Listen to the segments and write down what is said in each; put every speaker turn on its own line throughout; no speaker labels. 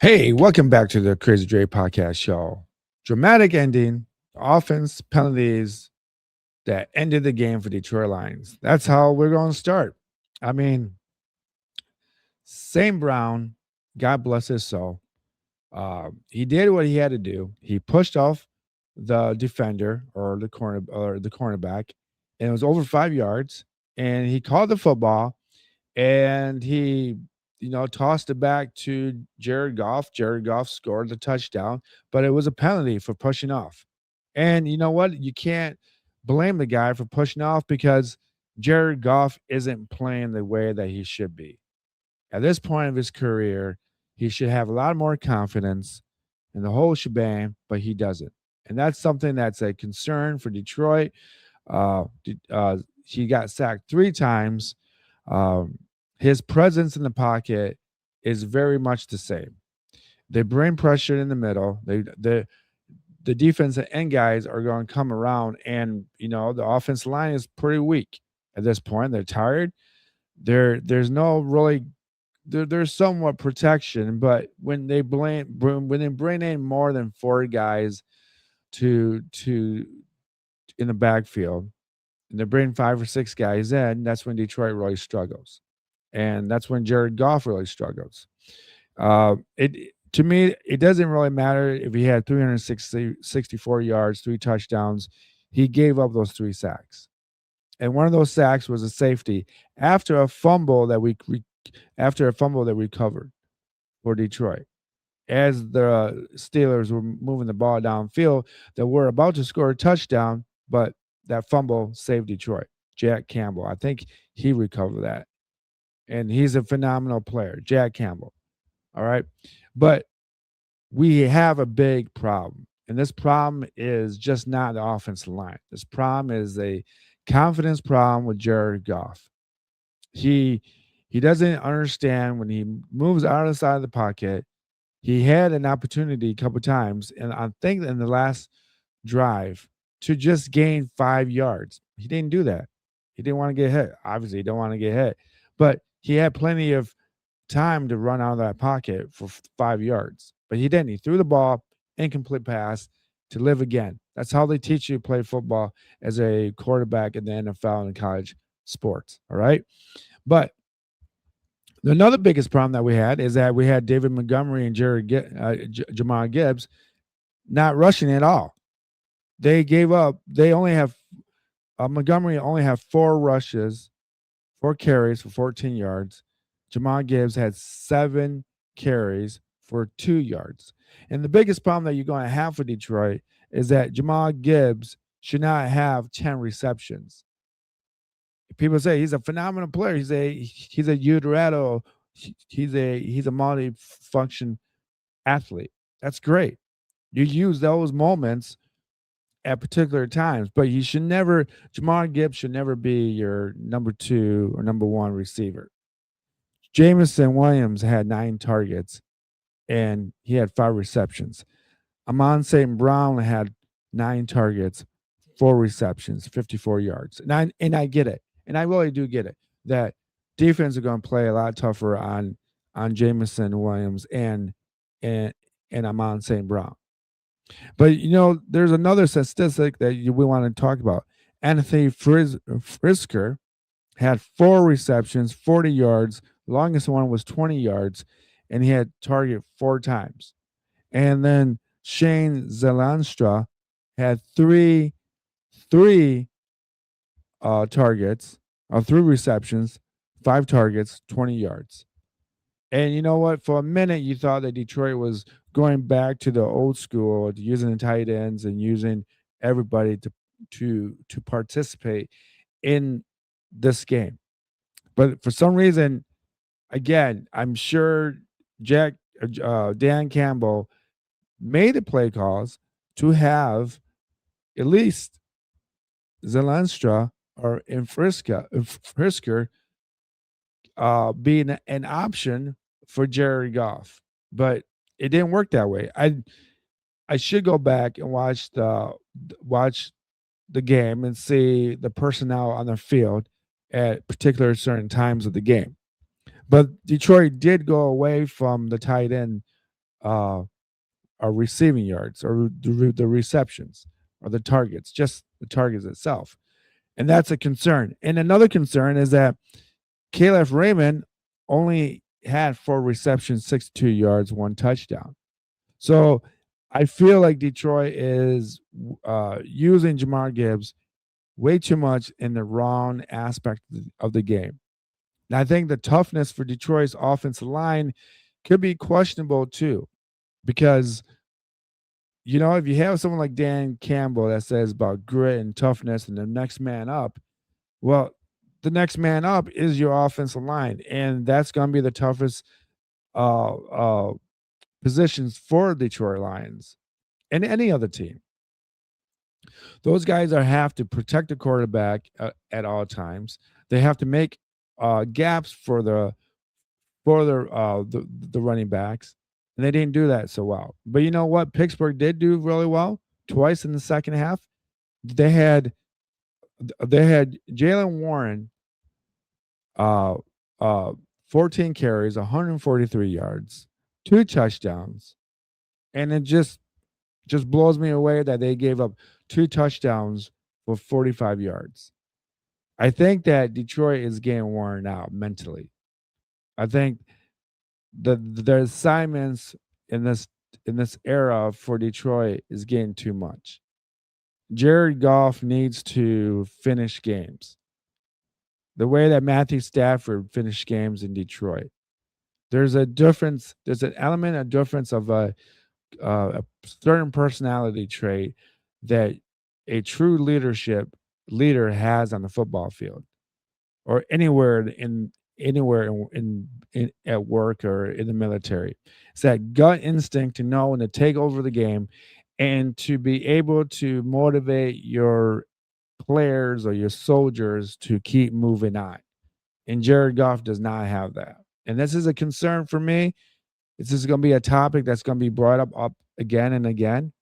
Hey, welcome back to the Crazy Dre podcast show. Dramatic ending, offense penalties that ended the game for Detroit Lions. That's how we're going to start. I mean, St. Brown, God bless his soul, he did what he had to do. He pushed off the defender or the cornerback, and it was over 5 yards. And he called the football, and he tossed it back to Jared Goff. Jared Goff scored the touchdown, but it was a penalty for pushing off. And you know what? You can't blame the guy for pushing off because Jared Goff isn't playing the way that he should be. At this point of his career, he should have a lot more confidence in the whole shebang, but he doesn't. And that's something that's a concern for Detroit. He got sacked 3 times. Um, his presence in the pocket is very much the same. They bring pressure in the middle. The defensive end guys are going to come around, and the offense line is pretty weak at this point. They're tired. There's no really there's somewhat protection, but when they bring in more than 4 guys to in the backfield, and they bring 5 or 6 guys in, that's when Detroit really struggles, and that's when Jared Goff really struggles. It To me, it doesn't really matter if he had 364 yards, 3 touchdowns. He gave up those 3 sacks, and one of those sacks was a safety after a fumble that after a fumble that we covered for Detroit. As the Steelers were moving the ball downfield, that were about to score a touchdown, but that fumble saved Detroit. Jack Campbell, I think he recovered that, and he's a phenomenal player, Jack Campbell. All right, but we have a big problem, and this problem is just not the offensive line. This problem is a confidence problem with Jared Goff. He he doesn't understand when he moves out of the side of the pocket. He had an opportunity a couple times, and I think in the last drive to just gain 5 yards. He didn't do that. He didn't want to get hit. Obviously, he don't want to get hit, but he had plenty of time to run out of that pocket for 5 yards. But he didn't. He threw the ball, incomplete pass to live again. That's how they teach you to play football as a quarterback in the NFL and college sports. All right. But another biggest problem that we had is that we had David Montgomery and Jamar Gibbs not rushing at all. They gave up. They only have Montgomery only had 4 rushes, 4 carries for 14 yards. Jamar Gibbs had 7 carries for 2 yards. And the biggest problem that you're going to have for Detroit is that Jamar Gibbs should not have 10 receptions. People say he's a phenomenal player. He's a Uderado. He's a multi-function athlete. That's great. You use those moments at particular times, but you should never. Jamar Gibbs should never be your number 2 or number 1 receiver. Jameson Williams had 9 targets and he had 5 receptions. Amon St. Brown had 9 targets, 4 receptions, 54 yards. And I get it. And I really do get it that defense are going to play a lot tougher on Jameson Williams and and Amon St. Brown. But there's another statistic that we want to talk about. Anthony Frisker had 4 receptions, 40 yards. Longest one was 20 yards, and he had target 4 times. And then Shane Zelanstra had three targets, 3 receptions, 5 targets, 20 yards. And you know what? For a minute, you thought that Detroit was going back to the old school, using the tight ends and using everybody to participate in this game. But for some reason, again, I'm sure Dan Campbell made the play calls to have at least Zelenstra or Frisker being an option for Jared Goff, but it didn't work that way. I should go back and watch the game and see the personnel on the field at particular certain times of the game. But Detroit did go away from the tight end uh, receiving yards or the receptions or the targets, just the targets itself. And that's a concern. And another concern is that Caleb Raymond only had 4 receptions, 62 yards, 1 touchdown. So I feel like Detroit is using Jamar Gibbs way too much in the wrong aspect of the game. And I think the toughness for Detroit's offensive line could be questionable too, because if you have someone like Dan Campbell that says about grit and toughness and the next man up, well, the next man up is your offensive line, and that's going to be the toughest uh, uh, positions for Detroit Lions and any other team. Those guys have to protect the quarterback at all times. They have to make gaps for the running backs, and they didn't do that so well. But you know what? Pittsburgh did do really well twice in the second half. They had Jalen Warren, uh, uh, 14 carries, 143 yards, 2 touchdowns, and it just blows me away that they gave up 2 touchdowns for 45 yards. I think that Detroit is getting worn out mentally. I think the assignments in this era for Detroit is getting too much. Jared Goff needs to finish games the way that Matthew Stafford finished games in Detroit. There's a difference. There's an element, a difference of a certain personality trait that a true leader has on the football field or anywhere in at work or in the military. It's that gut instinct to know when to take over the game and to be able to motivate your players or your soldiers to keep moving on. And Jared Goff does not have that. And this is a concern for me. This is going to be a topic that's going to be brought up again and again.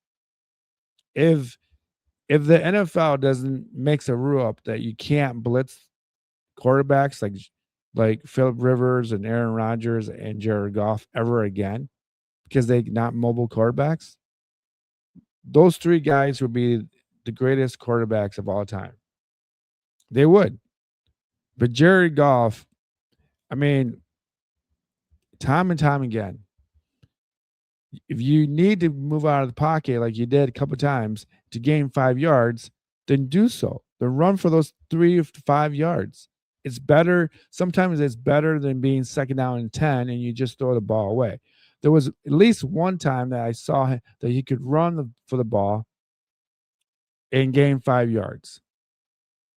If the NFL doesn't makes a rule up that you can't blitz quarterbacks like Philip Rivers and Aaron Rodgers and Jared Goff ever again because they're not mobile quarterbacks, those 3 guys would be the greatest quarterbacks of all time. They would. But Jared Goff, I mean, time and time again, if you need to move out of the pocket like you did a couple times to gain 5 yards, then do so. Then run for those 3 to 5 yards. It's better. Sometimes it's better than being second down and 10 and you just throw the ball away. There was at least one time that I saw that he could run for the ball and gain 5 yards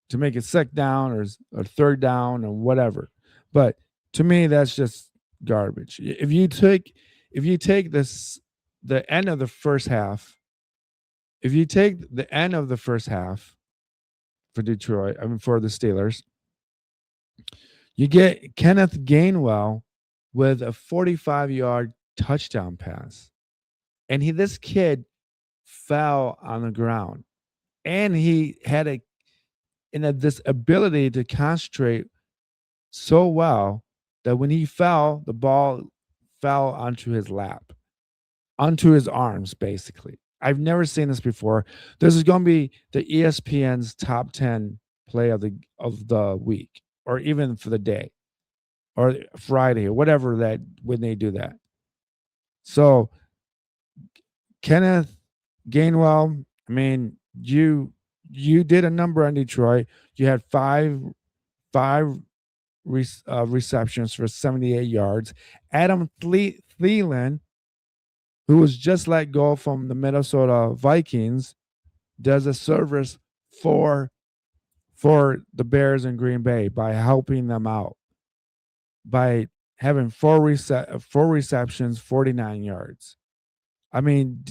to make it second down or third down or whatever. But to me, that's just garbage. If you take the end of the first half, if you take the end of the first half for Detroit, I mean for the Steelers, you get Kenneth Gainwell with a 45-yard touchdown pass. And this kid fell on the ground. And he had this ability to concentrate so well that when he fell, the ball fell onto his lap, onto his arms, basically. I've never seen this before. This is going to be the ESPN's top 10 play of the week, or even for the day, or Friday, or whatever that when they do that. So Kenneth Gainwell, I mean, you did a number on Detroit. You had five receptions for 78 yards. Adam Thielen, who was just let go from the Minnesota Vikings, does a service for the Bears in Green Bay by helping them out by having 4 receptions, 49 yards. I mean,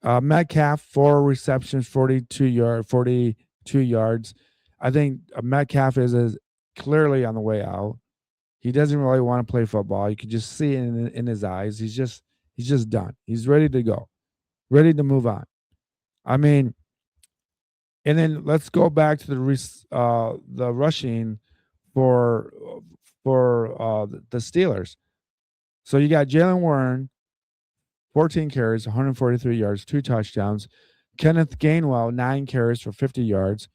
Metcalf 4 receptions, 42 yards. I think Metcalf is clearly on the way out. He doesn't really want to play football. You can just see it in his eyes. He's just done. He's ready to go, ready to move on. I mean, and then let's go back to the rushing for the Steelers. So you got Jalen Warren 14 carries, 143 yards, 2 touchdowns. Kenneth Gainwell, 9 carries for 50 yards.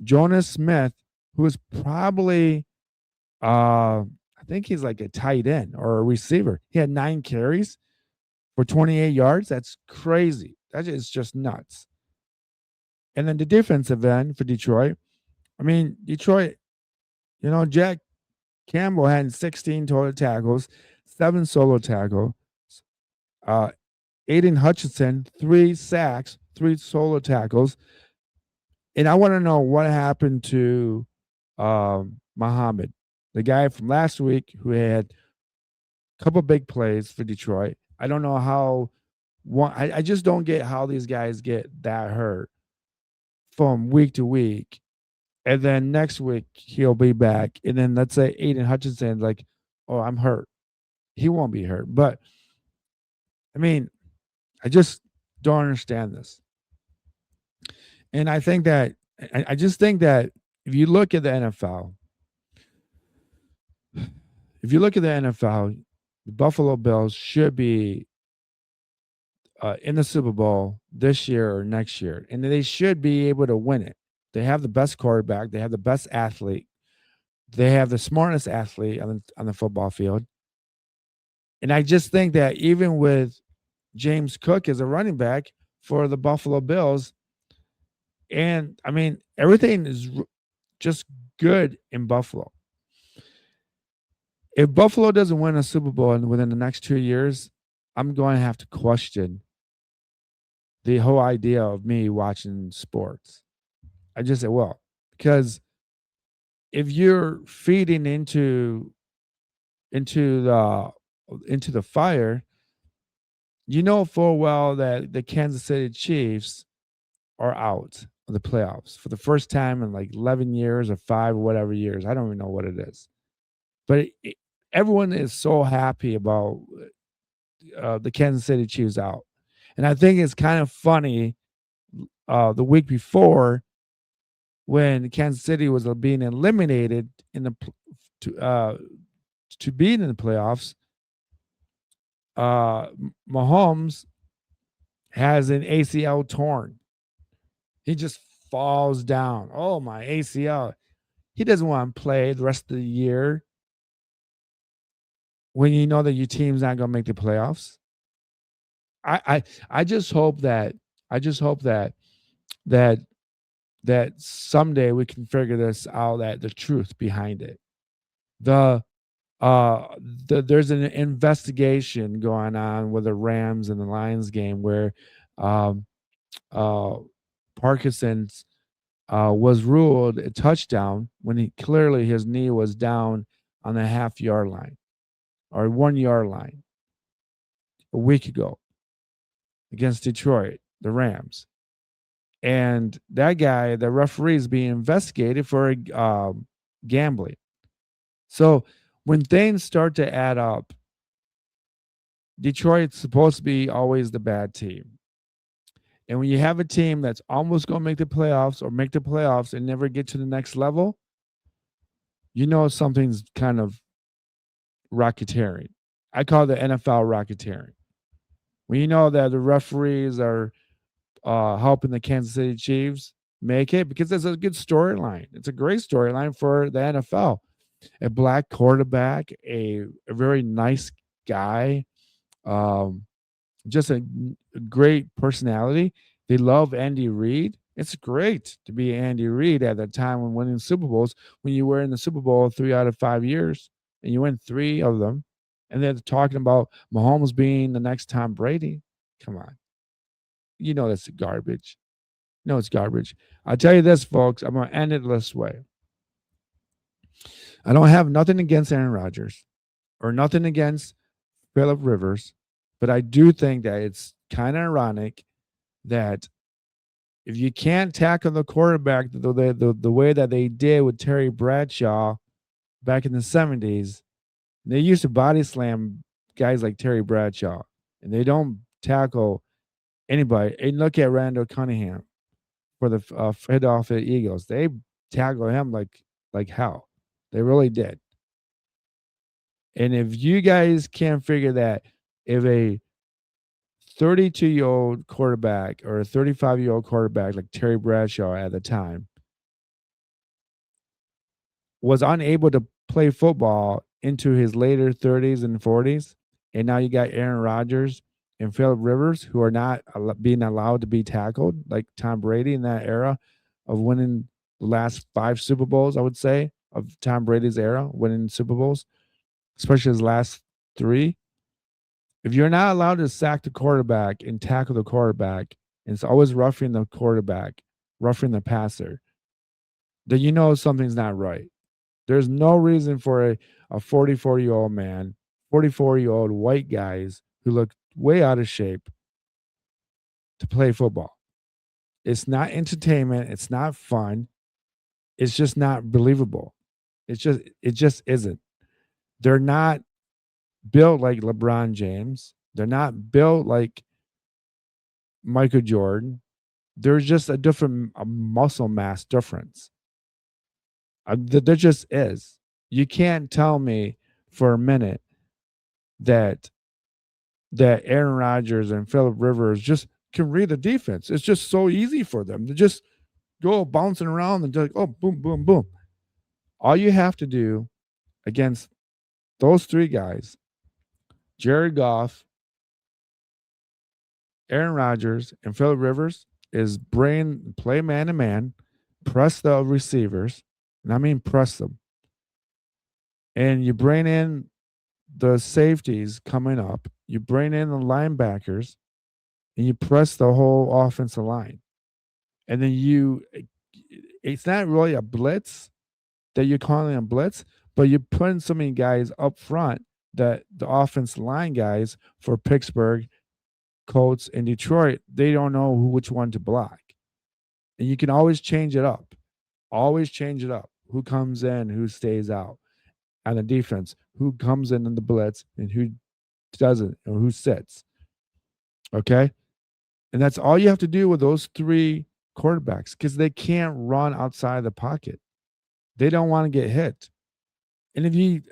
Jonas Smith, who is probably, I think he's like a tight end or a receiver. He had 9 carries for 28 yards. That's crazy. That is just nuts. And then the defensive end for Detroit. I mean, Detroit, Jack Campbell had 16 total tackles, 7 solo tackles. Uh, Aiden Hutchinson, 3 sacks, 3 solo tackles. And I want to know what happened to Muhammad, the guy from last week who had a couple big plays for Detroit. I don't know how. I just don't get how these guys get that hurt from week to week, and then next week he'll be back, and then let's say Aiden Hutchinson's like, "Oh, I'm hurt." He won't be hurt, but I mean, I just don't understand this. And I think that I just think that if you look at the NFL, the Buffalo Bills should be in the Super Bowl this year or next year, and they should be able to win it. They have the best quarterback, they have the best athlete, they have the smartest athlete on the football field. And I just think that even with James Cook as a running back for the Buffalo Bills, and I mean, everything is just good in Buffalo. If Buffalo doesn't win a Super Bowl within the next 2 years, I'm going to have to question the whole idea of me watching sports. I just said, well, because if you're feeding into the into the fire, you know full well that the Kansas City Chiefs are out of the playoffs for the first time in like 11 years or 5 or whatever years. I don't even know what it is. But everyone is so happy about the Kansas City Chiefs out. And I think it's kind of funny the week before when Kansas City was being eliminated in the to to be in the playoffs. Mahomes has an ACL torn. He just falls down. Oh, my ACL. He doesn't want to play the rest of the year when you know that your team's not going to make the playoffs. I just hope that that someday we can figure this out, that the truth behind it. The there's an investigation going on with the Rams and the Lions game where um uh Parkinson's was ruled a touchdown when he clearly his knee was down on the half-yard line or 1 yard line a week ago against Detroit, the Rams. And that guy, the referee, is being investigated for gambling. So when things start to add up, Detroit's supposed to be always the bad team. And when you have a team that's almost going to make the playoffs or make the playoffs and never get to the next level, you know something's kind of racketeering. I call the NFL racketeering. When you know that the referees are helping the Kansas City Chiefs make it, because it's a good storyline. It's a great storyline for the NFL. A black quarterback, a very nice guy, um, just a great personality. They love Andy Reid. It's great to be Andy Reid at that time when winning Super Bowls, when you were in the Super Bowl 3 out of 5 years and you win 3 of them. And they're talking about Mahomes being the next Tom Brady. Come on. You know that's garbage. No, it's garbage. I'll tell you this, folks. I'm going to end it this way. I don't have nothing against Aaron Rodgers or nothing against Philip Rivers, but I do think that it's kind of ironic that if you can't tackle the quarterback the way that they did with Terry Bradshaw back in the 70s, they used to body slam guys like Terry Bradshaw, and they don't tackle anybody. And look at Randall Cunningham for the Philadelphia Eagles. They tackle him like hell. They really did. And if you guys can't figure that, if a 32-year-old quarterback or a 35-year-old quarterback like Terry Bradshaw at the time was unable to play football into his later 30s and 40s, and now you got Aaron Rodgers and Philip Rivers who are not being allowed to be tackled like Tom Brady in that era of winning the last 5 Super Bowls, I would say, of Tom Brady's era, winning Super Bowls, especially his last 3. If you're not allowed to sack the quarterback and tackle the quarterback, and it's always roughing the quarterback, roughing the passer, then you know something's not right. There's no reason for a 44-year-old man, 44-year-old white guys who look way out of shape to play football. It's not entertainment. It's not fun. It's just not believable. It just isn't. They're not built like LeBron James. They're not built like Michael Jordan. There's just a different muscle mass difference. There just is. You can't tell me for a minute that Aaron Rodgers and Philip Rivers just can read the defense. It's just so easy for them to just go bouncing around and just oh boom boom boom. All you have to do against those 3 guys, Jared Goff, Aaron Rodgers, and Philip Rivers, is play man to man, press the receivers, and I mean press them, and you bring in the safeties coming up, you bring in the linebackers, and you press the whole offensive line. And then it's not really a blitz that you're calling a blitz, but you're putting so many guys up front that the offensive line guys for Pittsburgh, Colts, and Detroit, they don't know which one to block. And you can always change it up. Always change it up. Who comes in, who stays out. On the defense, who comes in the blitz and who doesn't, or who sits. Okay? And that's all you have to do with those 3 quarterbacks because they can't run outside the pocket. They don't want to get hit. And if you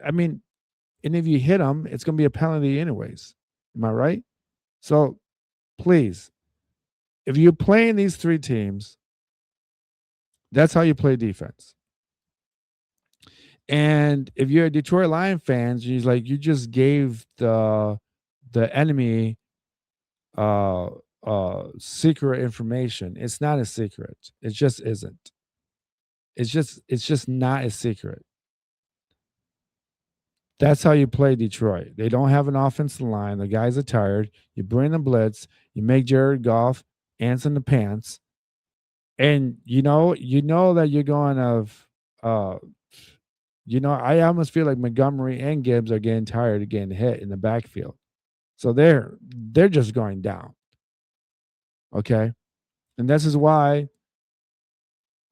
hit them, it's going to be a penalty anyways. Am I right? So please, if you're playing these 3 teams, that's how you play defense. And if you're a Detroit Lion fans, you just gave the enemy secret information. It's not a secret. It just isn't. It's just not a secret. That's how you play Detroit. They don't have an offensive line. The guys are tired. You bring the blitz. You make Jared Goff ants in the pants, and you know that you're going of. I almost feel like Montgomery and Gibbs are getting tired of getting hit in the backfield, so they're just going down. Okay, and this is why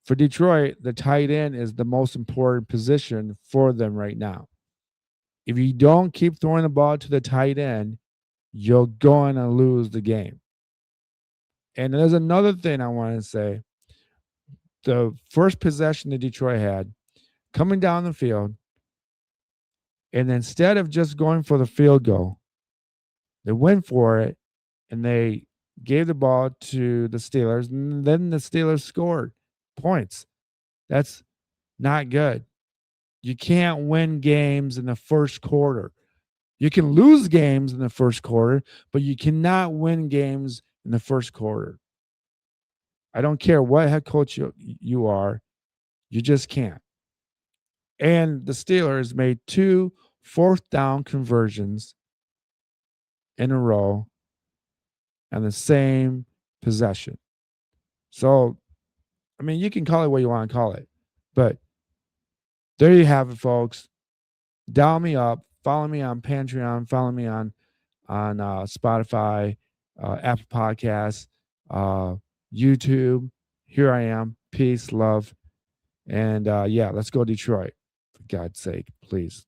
for Detroit, the tight end is the most important position for them right now. If you don't keep throwing the ball to the tight end, you're going to lose the game. And there's another thing I want to say. The first possession that Detroit had, coming down the field, and instead of just going for the field goal, they went for it, and they gave the ball to the Steelers, and then the Steelers scored points. That's not good. You can't win games in the first quarter. You can lose games in the first quarter, but you cannot win games in the first quarter. I don't care what head coach you are. You just can't. And the Steelers made 2 fourth-down conversions in a row on the same possession. So, you can call it what you want to call it, but there you have it, folks. Dial me up. Follow me on Patreon. Follow me on Spotify, Apple Podcasts, YouTube. Here I am. Peace, love, and let's go Detroit. For God's sake, please.